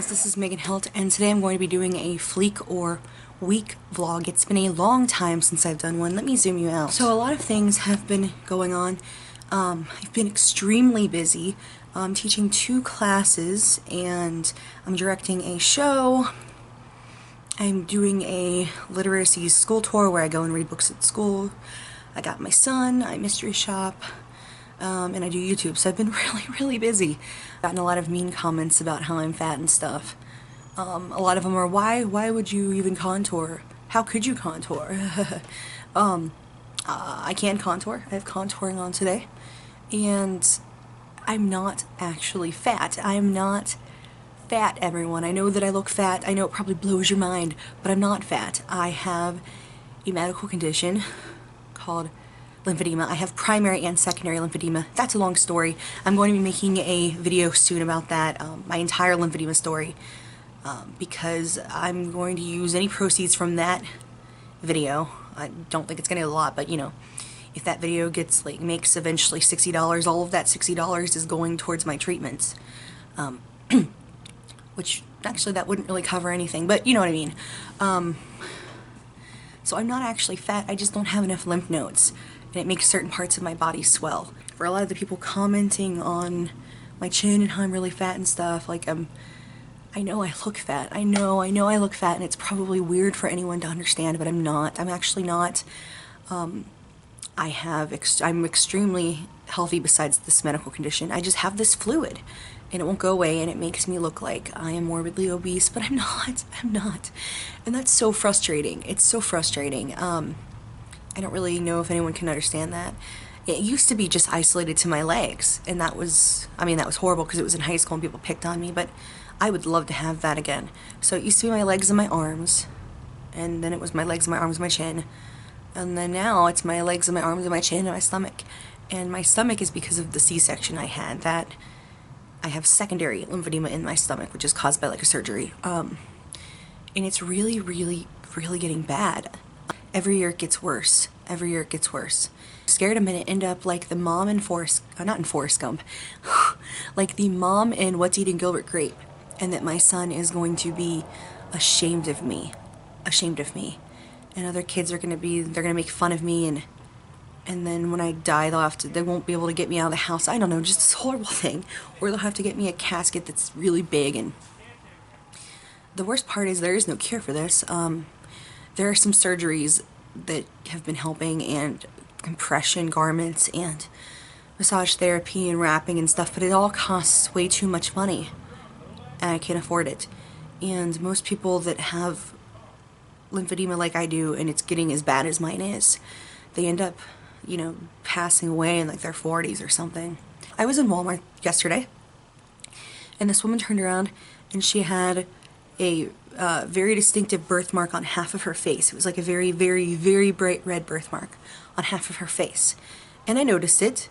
guys, this is Megan Helt, and today I'm going to be doing a Fleek or week vlog. It's been a long time since I've done one. Let me zoom you out. So a lot of things have been going on. I've been extremely busy. I'm teaching 2 classes, and I'm directing a show. I'm doing a literacy school tour where I go and read books at school. I got my son, I mystery shop. And I do YouTube, so I've been really busy. I've gotten a lot of mean comments about how I'm fat and stuff. A lot of them are, why would you even contour? How could you contour? I can contour. I have contouring on today. And I'm not actually fat. I'm not fat, everyone. I know that I look fat. I know it probably blows your mind, but I'm not fat. I have a medical condition called lymphedema. I have primary and secondary lymphedema. That's a long story. I'm going to be making a video soon about that, my entire lymphedema story, because I'm going to use any proceeds from that video. I don't think it's going to be a lot, but you know, if that video gets makes eventually $60, all of that $60 is going towards my treatments, which actually that wouldn't really cover anything, but you know what I mean. So I'm not actually fat, I just don't have enough lymph nodes, and it makes certain parts of my body swell. For a lot of the people commenting on my chin and how I'm really fat and stuff, I know I look fat. I know I look fat, and it's probably weird for anyone to understand, but I'm not. I'm actually not. I'm extremely healthy besides this medical condition. I just have this fluid, and it won't go away, and it makes me look like I am morbidly obese, but I'm not. I'm not. And that's so frustrating. It's so frustrating. I don't really know if anyone can understand that. It used to be just isolated to my legs, and that was horrible because it was in high school and people picked on me, but I would love to have that again. So it used to be my legs and my arms, and then it was my legs and my arms and my chin, and then now it's my legs and my arms and my chin and my stomach. And my stomach is because of the C-section I had, that I have secondary lymphedema in my stomach, which is caused by a surgery. And it's really getting bad. Every year it gets worse. Every year it gets worse. I'm scared I'm gonna end up like the mom in not in Forrest Gump, like the mom in What's Eating Gilbert Grape, and that my son is going to be ashamed of me. Ashamed of me. And other kids are gonna make fun of me, and then when I die they won't be able to get me out of the house. I don't know, just this horrible thing. Or they'll have to get me a casket that's really big, and the worst part is there is no cure for this. There are some surgeries that have been helping, and compression garments and massage therapy and wrapping and stuff, but it all costs way too much money, and I can't afford it. And most people that have lymphedema like I do, and it's getting as bad as mine is, they end up, you know, passing away in their 40s or something. I was in Walmart yesterday, and this woman turned around and she had a very distinctive birthmark on half of her face. It was like a very bright red birthmark on half of her face. And I noticed it,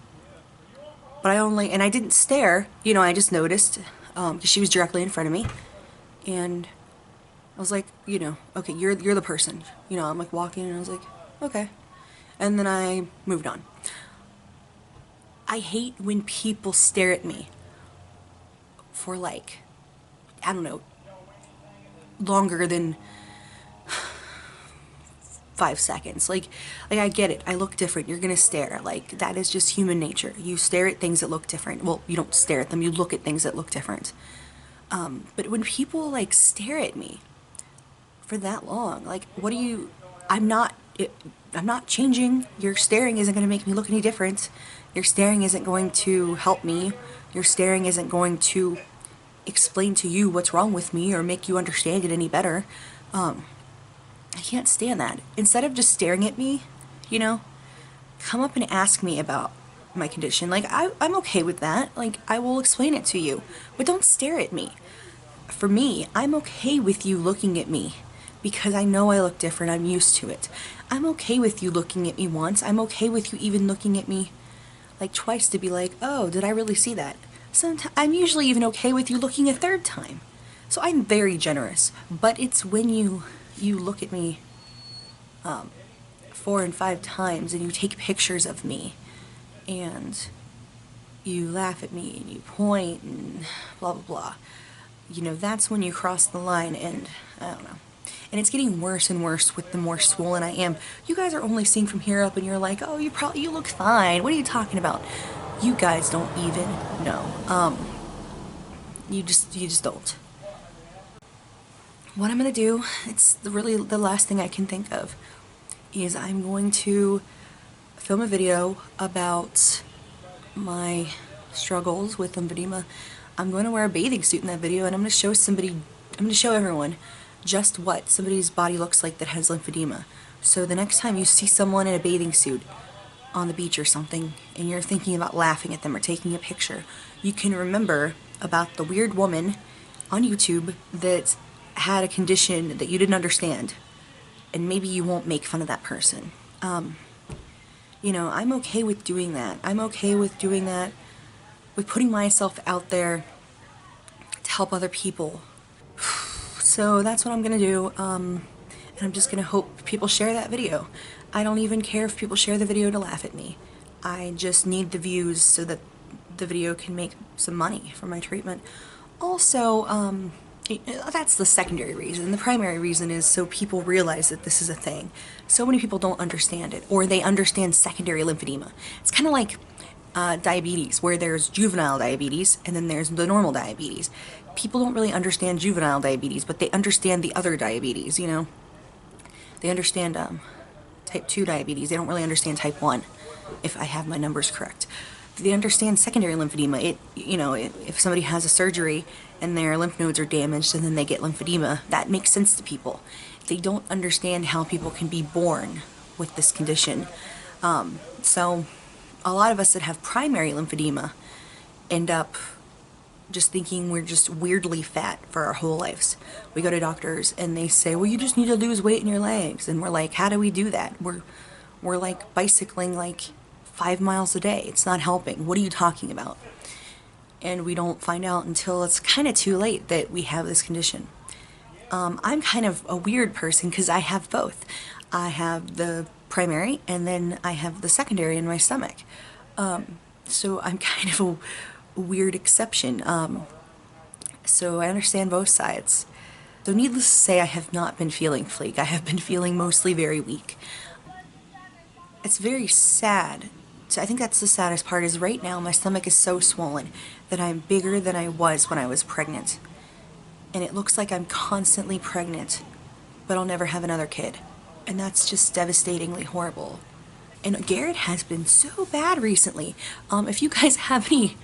but I didn't stare, you know, I just noticed, because she was directly in front of me. And I was like, you know, okay, you're the person. You know, I'm walking, and I was like, okay. And then I moved on. I hate when people stare at me for I don't know, longer than 5 seconds. I get it. I look different. You're gonna stare. That is just human nature. You stare at things that look different. Well, you don't stare at them. You look at things that look different. But when people stare at me for that long, what do you? I'm not changing. Your staring isn't gonna make me look any different. Your staring isn't going to help me. Your staring isn't going to explain to you what's wrong with me or make you understand it any better. I can't stand that. Instead of just staring at me, you know, come up and ask me about my condition. I'm okay with that. I will explain it to you, but don't stare at me. For me, I'm okay with you looking at me because I know I look different. I'm used to it. I'm okay with you looking at me once. I'm okay with you even looking at me twice to be oh, did I really see that? Sometimes I'm usually even okay with you looking a 3rd time. So I'm very generous, but it's when you look at me 4 and 5 times, and you take pictures of me, and you laugh at me, and you point, and blah blah blah. you know, that's when you cross the line, and I don't know. And it's getting worse and worse with the more swollen I am. You guys are only seeing from here up and you're like, oh, you look fine. What are you talking about? You guys don't even know. You just don't. What I'm gonna do, it's really the last thing I can think of, is I'm going to film a video about my struggles with lymphedema. I'm going to wear a bathing suit in that video, and I'm going to show everyone just what somebody's body looks like that has lymphedema. So the next time you see someone in a bathing suit on the beach or something, and you're thinking about laughing at them or taking a picture, you can remember about the weird woman on YouTube that had a condition that you didn't understand, and maybe you won't make fun of that person. You know, I'm okay with doing that. I'm okay with doing that, with putting myself out there to help other people. So that's what I'm gonna do, and I'm just gonna hope people share that video. I don't even care if people share the video to laugh at me. I just need the views so that the video can make some money for my treatment. Also, that's the secondary reason. The primary reason is so people realize that this is a thing. So many people don't understand it, or they understand secondary lymphedema. It's kind of like diabetes, where there's juvenile diabetes and then there's the normal diabetes. People don't really understand juvenile diabetes, but they understand the other diabetes, you know? They understand type 2 diabetes. They don't really understand type 1, if I have my numbers correct. They understand secondary lymphedema. You know, if somebody has a surgery and their lymph nodes are damaged and then they get lymphedema, that makes sense to people. They don't understand how people can be born with this condition. So a lot of us that have primary lymphedema end up just thinking we're just weirdly fat for our whole lives. We go to doctors and they say, well, you just need to lose weight in your legs. And we're like, how do we do that? We're like bicycling like 5 miles a day. It's not helping. What are you talking about? And we don't find out until it's kind of too late that we have this condition. I'm kind of a weird person because I have both. I have the primary and then I have the secondary in my stomach. So I'm kind of a weird exception. So I understand both sides. So needless to say, I have not been feeling Fleek. I have been feeling mostly very weak. It's very sad. So I think that's the saddest part, is right now my stomach is so swollen that I'm bigger than I was when I was pregnant. And it looks like I'm constantly pregnant, but I'll never have another kid. And that's just devastatingly horrible. And Garrett has been so bad recently. If you guys have any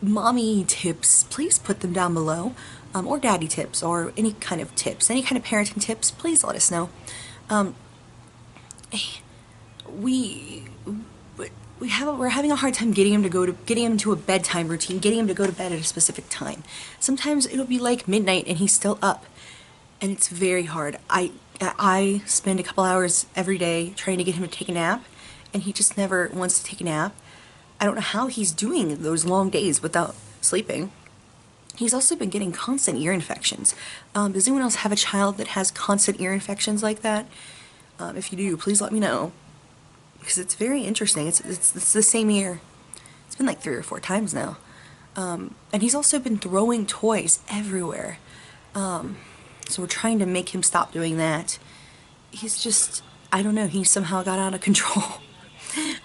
mommy tips, please put them down below. Or daddy tips, or any kind of tips, any kind of parenting tips, please let us know. We're having a hard time getting him to a bedtime routine, getting him to go to bed at a specific time. Sometimes it'll be like midnight and he's still up, and it's very hard. I spend a couple hours every day trying to get him to take a nap, and he just never wants to take a nap. I don't know how he's doing those long days without sleeping. He's also been getting constant ear infections. Does anyone else have a child that has constant ear infections like that? If you do, please let me know, because it's very interesting. It's the same ear. It's been like 3 or 4 times now. And he's also been throwing toys everywhere. So we're trying to make him stop doing that. He's just, I don't know, he somehow got out of control.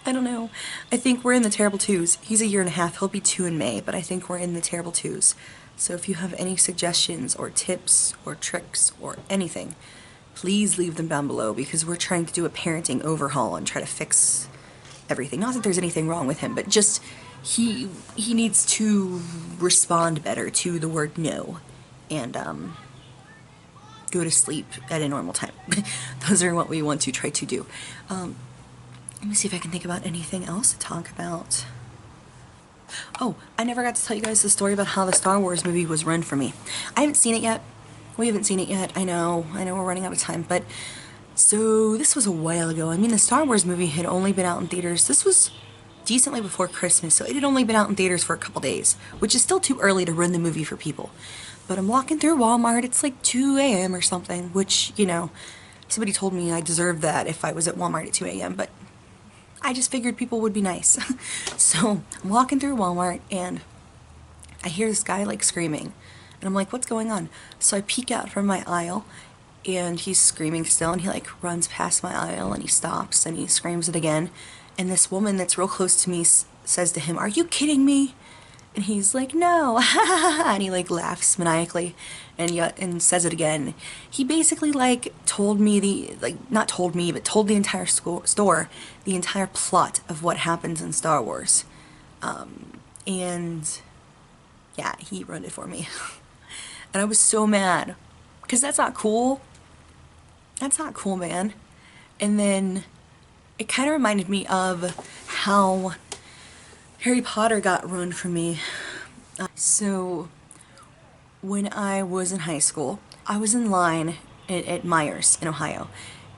I don't know. I think we're in the terrible twos. He's 1.5 years. He'll be 2 in May, but I think we're in the terrible twos. So if you have any suggestions or tips or tricks or anything, please leave them down below, because we're trying to do a parenting overhaul and try to fix everything. Not that there's anything wrong with him, but just he needs to respond better to the word no, and go to sleep at a normal time. Those are what we want to try to do. Let me see if I can think about anything else to talk about. Oh, I never got to tell you guys the story about how the Star Wars movie was ruined for me. I haven't seen it yet. We haven't seen it yet. I know we're running out of time, but so this was a while ago. I mean, the Star Wars movie had only been out in theaters. This was decently before Christmas, so it had only been out in theaters for a couple days, which is still too early to ruin the movie for people. But I'm walking through Walmart. It's like 2 a.m. or something, which, you know, somebody told me I deserved that if I was at Walmart at 2 a.m., but I just figured people would be nice. So I'm walking through Walmart and I hear this guy like screaming. And I'm like, what's going on? So I peek out from my aisle, and he's screaming still, and he like runs past my aisle, and he stops, and he screams it again. And this woman that's real close to me says to him, "Are you kidding me?" And he's like, "No," and he like laughs maniacally, and says it again. He basically like told me not told me, but told the entire store the entire plot of what happens in Star Wars. And yeah, he ruined it for me. And I was so mad, because that's not cool. That's not cool, man. And then it kind of reminded me of how Harry Potter got ruined for me. So when I was in high school, I was in line at Myers in Ohio,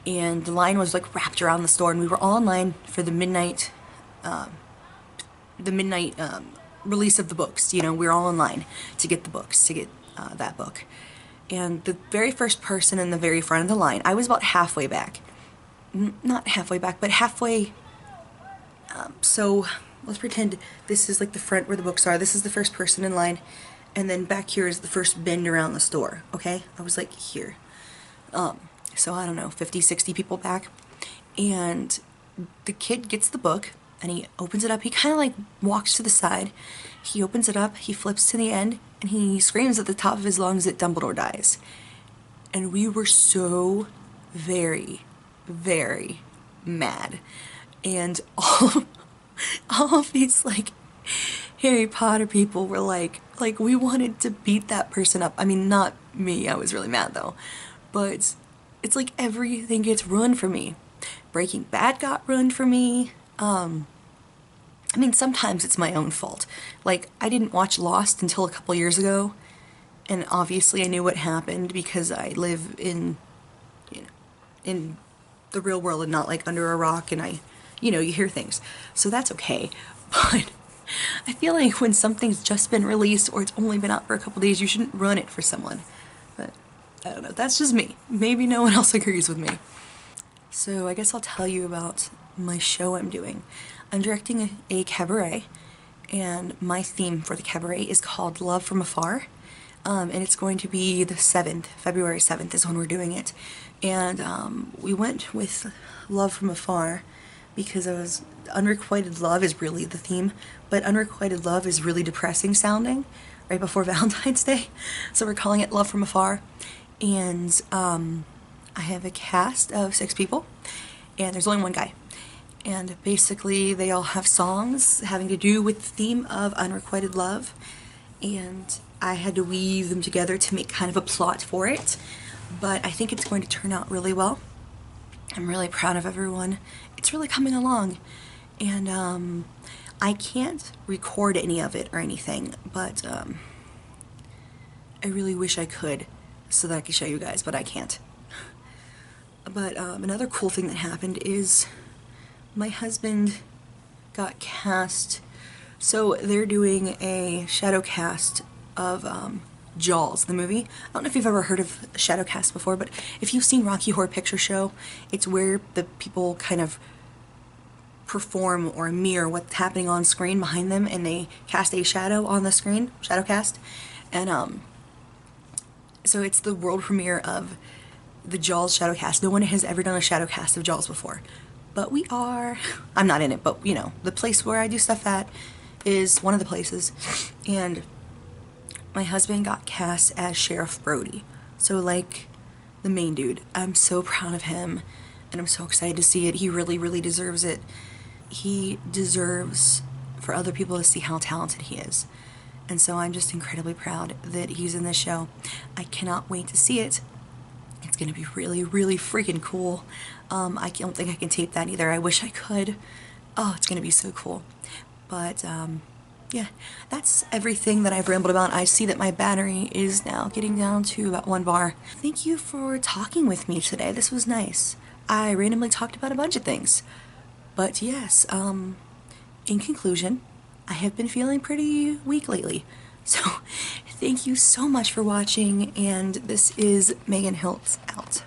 and the line was like wrapped around the store, and we were all in line for the midnight release of the books. You know, we were all in line to get the books, to get that book. And the very first person in the very front of the line, I was about halfway back. Not halfway back, but halfway. So let's pretend this is like the front where the books are. This is the first person in line. And then back here is the first bend around the store, okay? I was like here. So I don't know, 50, 60 people back. And the kid gets the book, and he opens it up. He kind of like walks to the side. He opens it up, he flips to the end, and he screams at the top of his lungs that Dumbledore dies. And we were so very, very mad. And all of these like Harry Potter people were like we wanted to beat that person up. I mean, not me, I was really mad though. But it's like everything gets ruined for me. Breaking Bad got ruined for me. I mean, sometimes it's my own fault. Like, I didn't watch Lost until a couple years ago, and obviously I knew what happened because I live in, you know, in the real world and not like under a rock, and you hear things. So that's okay. But I feel like when something's just been released or it's only been out for a couple days, you shouldn't run it for someone. But I don't know, that's just me. Maybe no one else agrees with me. So I guess I'll tell you about my show I'm doing. I'm directing a cabaret, and my theme for the cabaret is called Love from Afar. And it's going to be the 7th, February 7th is when we're doing it. And we went with Love from Afar because unrequited love is really the theme, but unrequited love is really depressing sounding right before Valentine's Day. So we're calling it Love from Afar. And I have a cast of 6 people, and there's only one guy. And basically they all have songs having to do with the theme of unrequited love, and I had to weave them together to make kind of a plot for it. But I think it's going to turn out really well. I'm really proud of everyone. It's really coming along, and I can't record any of it or anything, but I really wish I could so that I could show you guys, but I can't. But another cool thing that happened is my husband got cast. So they're doing a shadow cast of Jaws, the movie. I don't know if you've ever heard of shadow cast before, but if you've seen Rocky Horror Picture Show, it's where the people kind of perform or mirror what's happening on screen behind them, and they cast a shadow on the screen, shadow cast. And so it's the world premiere of the Jaws shadow cast. No one has ever done a shadow cast of Jaws before, but we are. I'm not in it, but you know, the place where I do stuff at is one of the places, and my husband got cast as Sheriff Brody, so like the main dude. I'm so proud of him, and I'm so excited to see it. He really, really deserves it. He deserves for other people to see how talented he is, and so I'm just incredibly proud that he's in this show. I cannot wait to see it. It's gonna be really, really freaking cool. I don't think I can tape that either. I wish I could. Oh, it's gonna be so cool. But yeah, that's everything that I've rambled about. I see that my battery is now getting down to about 1 bar. Thank you for talking with me today. This was nice. I randomly talked about a bunch of things. But yes, in conclusion, I have been feeling pretty weak lately. So thank you so much for watching, and this is Megan Hiltz out.